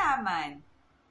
malaman.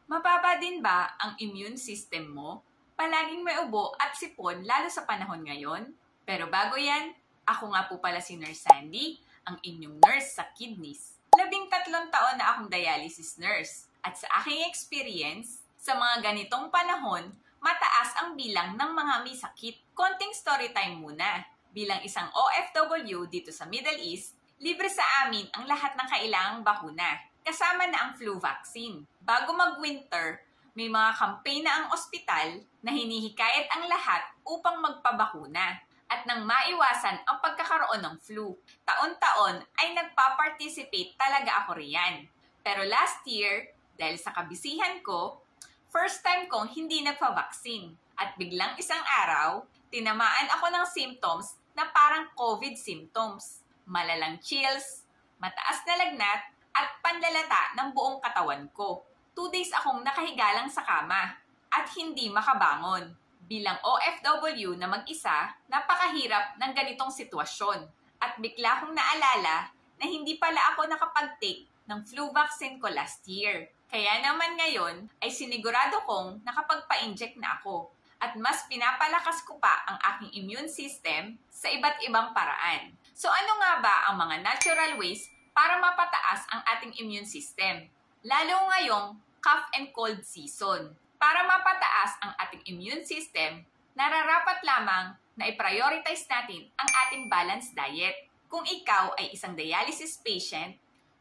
Mababa din ba ang immune system mo? Palaging may ubo at sipon lalo sa panahon ngayon? Pero bago yan, ako nga po pala si Nurse Sandy, ang inyong nurse sa kidneys. 13 taon na akong dialysis nurse. At sa aking experience, sa mga ganitong panahon, mataas ang bilang ng mga may sakit. Konting story time muna. Bilang isang OFW dito sa Middle East, libre sa amin ang lahat ng kailangang bakuna. Kasama na ang flu vaccine. Bago mag-winter, may mga campaign na ang ospital na hinihikayat ang lahat upang magpabakuna. At nang maiwasan ang pagkakaroon ng flu, taon-taon ay nagpa-participate talaga ako riyan. Pero last year, dahil sa kabisihan ko, first time kong hindi nagpa-vaccine. At biglang isang araw, tinamaan ako ng symptoms na parang COVID symptoms. Malalang chills, mataas na lagnat, at panlalata ng buong katawan ko. 2 days akong nakahiga lang sa kama at hindi makabangon. Bilang OFW na mag-isa, napakahirap ng ganitong sitwasyon. At bigla kong naalala na hindi pala ako nakapag-take ng flu vaccine ko last year. Kaya naman ngayon ay sinigurado kong nakapagpa-inject na ako. At mas pinapalakas ko pa ang aking immune system sa iba't ibang paraan. So ano nga ba ang mga natural ways para mapataas ang ating immune system? Lalo ngayong cough and cold season. Para mapataas ang ating immune system, nararapat lamang na i-prioritize natin ang ating balanced diet. Kung ikaw ay isang dialysis patient,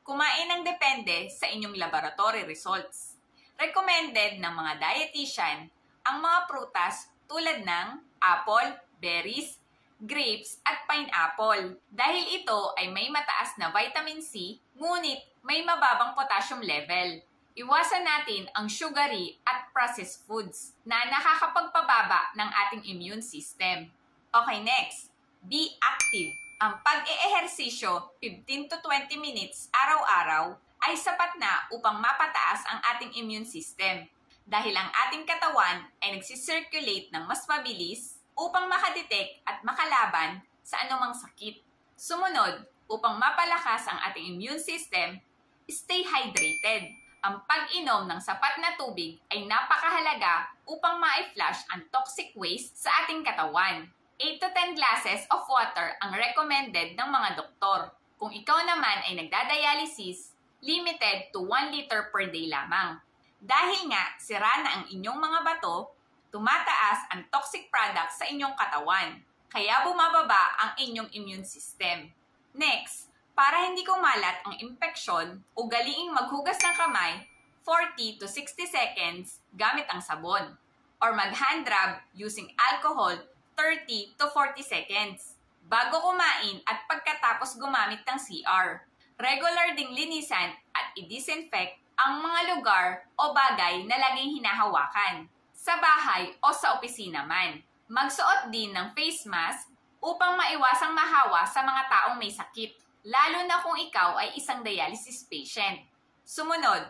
kumain ng depende sa inyong laboratory results. Recommended ng mga dietitian ang mga prutas tulad ng apple, berries, grapes at pineapple dahil ito ay may mataas na vitamin C ngunit may mababang potassium level. Iwasan natin ang sugary at processed foods na nakakapagpababa ng ating immune system. Okay, next. Be active. Ang pag-eehersisyo 15 to 20 minutes araw-araw ay sapat na upang mapataas ang ating immune system dahil ang ating katawan ay nagsisirculate ng mas mabilis upang makadetect at makalaban sa anumang sakit. Sumunod, upang mapalakas ang ating immune system, stay hydrated. Ang pag-inom ng sapat na tubig ay napakahalaga upang ma-flush ang toxic waste sa ating katawan. 8 to 10 glasses of water ang recommended ng mga doktor. Kung ikaw naman ay nagdadialysis, limited to 1 liter per day lamang. Dahil nga sira na ang inyong mga bato, tumataas ang toxic products sa inyong katawan, kaya bumababa ang inyong immune system. Next, para hindi kumalat ang impeksyon, ugaliing maghugas ng kamay 40 to 60 seconds gamit ang sabon or mag-hand rub using alcohol 30 to 40 seconds bago kumain at pagkatapos gumamit ng CR. Regular ding linisan at i-disinfect ang mga lugar o bagay na laging hinahawakan sa bahay o sa opisina man. Magsuot din ng face mask upang maiwasang mahawa sa mga taong may sakit, lalo na kung ikaw ay isang dialysis patient. Sumunod,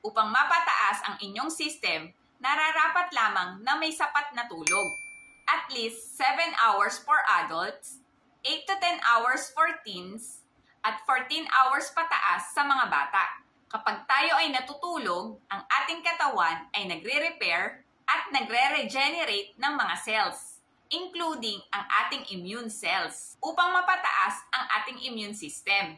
upang mapataas ang inyong system, nararapat lamang na may sapat na tulog. At least 7 hours for adults, 8 to 10 hours for teens, at 14 hours pataas sa mga bata. Kapag tayo ay natutulog, ang ating katawan ay nagre-repair at nagre-regenerate ng mga cells, including ang ating immune cells, upang mapataas ang ating immune system.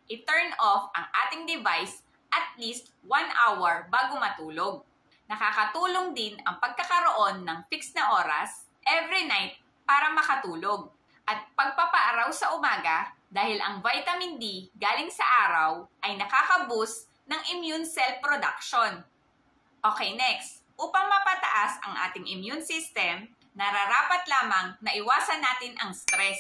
I-turn off ang ating device at least 1 hour bago matulog. Nakakatulong din ang pagkakaroon ng fixed na oras every night para makatulog. At pagpapaaraw sa umaga dahil ang vitamin D galing sa araw ay nakaka-boost ng immune cell production. Okay, next. Upang mapataas ang ating immune system, nararapat lamang na iwasan natin ang stress.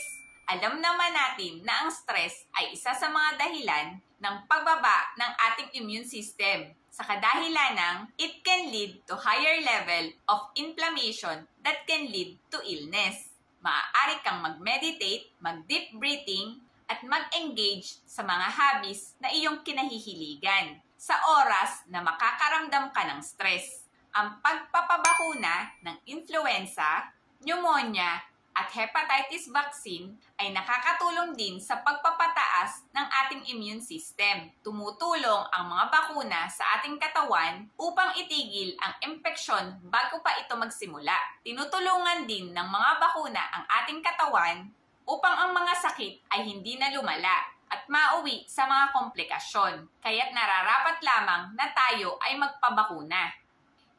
Alam naman natin na ang stress ay isa sa mga dahilan ng pagbaba ng ating immune system. Sa kadahilanang, it can lead to higher level of inflammation that can lead to illness. Maaari kang mag-meditate, mag-deep breathing, at mag-engage sa mga hobbies na iyong kinahihiligan sa oras na makakaramdam ka ng stress. Ang pagpapabakuna ng influenza, pneumonia, at hepatitis vaccine ay nakakatulong din sa pagpapataas ng ating immune system. Tumutulong ang mga bakuna sa ating katawan upang itigil ang impeksyon bago pa ito magsimula. Tinutulungan din ng mga bakuna ang ating katawan upang ang mga sakit ay hindi na lumala at mauwi sa mga komplikasyon. Kaya't nararapat lamang na tayo ay magpabakuna.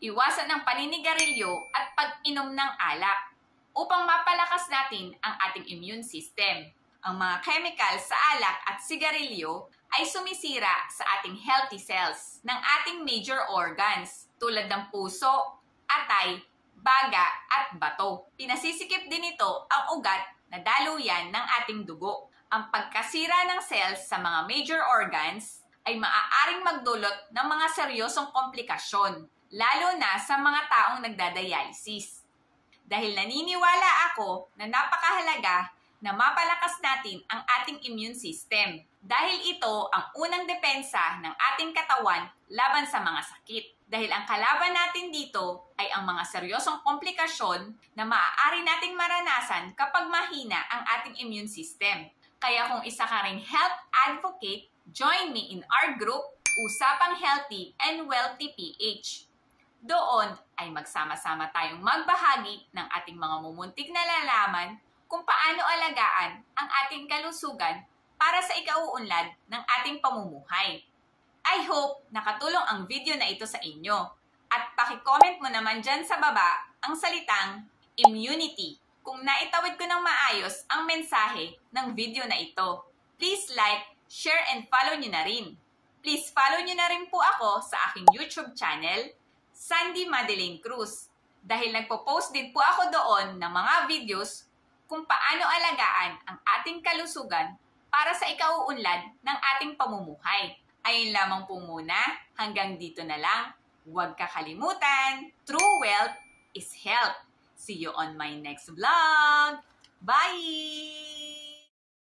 Iwasan ang paninigarilyo at pag-inom ng alak upang mapalakas natin ang ating immune system. Ang mga chemical sa alak at sigarilyo ay sumisira sa ating healthy cells ng ating major organs tulad ng puso, atay, baga at bato. Pinasisikip din ito ang ugat na daluyan ng ating dugo. Ang pagkasira ng cells sa mga major organs ay maaaring magdulot ng mga seryosong komplikasyon, lalo na sa mga taong nagdadialysis. Dahil naniniwala ako na napakahalaga na mapalakas natin ang ating immune system dahil ito ang unang depensa ng ating katawan laban sa mga sakit. Dahil ang kalaban natin dito ay ang mga seryosong komplikasyon na maaari nating maranasan kapag mahina ang ating immune system. Kaya kung isa ka ring health advocate, join me in our group, Usapang Healthy and Wealthy PH. Doon ay magsama-sama tayong magbahagi ng ating mga mumuntik na nalalaman kung paano alagaan ang ating kalusugan para sa ikauunlad ng ating pamumuhay. I hope nakatulong ang video na ito sa inyo. At paki-comment mo naman dyan sa baba ang salitang immunity kung naitawid ko ng maayos ang mensahe ng video na ito. Please like, share, and follow nyo na rin. Please follow nyo na rin po ako sa aking YouTube channel, Sandy Madeline Cruz, dahil nagpo-post din po ako doon ng mga videos kung paano alagaan ang ating kalusugan para sa ikauunlad ng ating pamumuhay. Ayun lamang po muna, hanggang dito na lang. Huwag kakalimutan, true wealth is health. See you on my next vlog. Bye!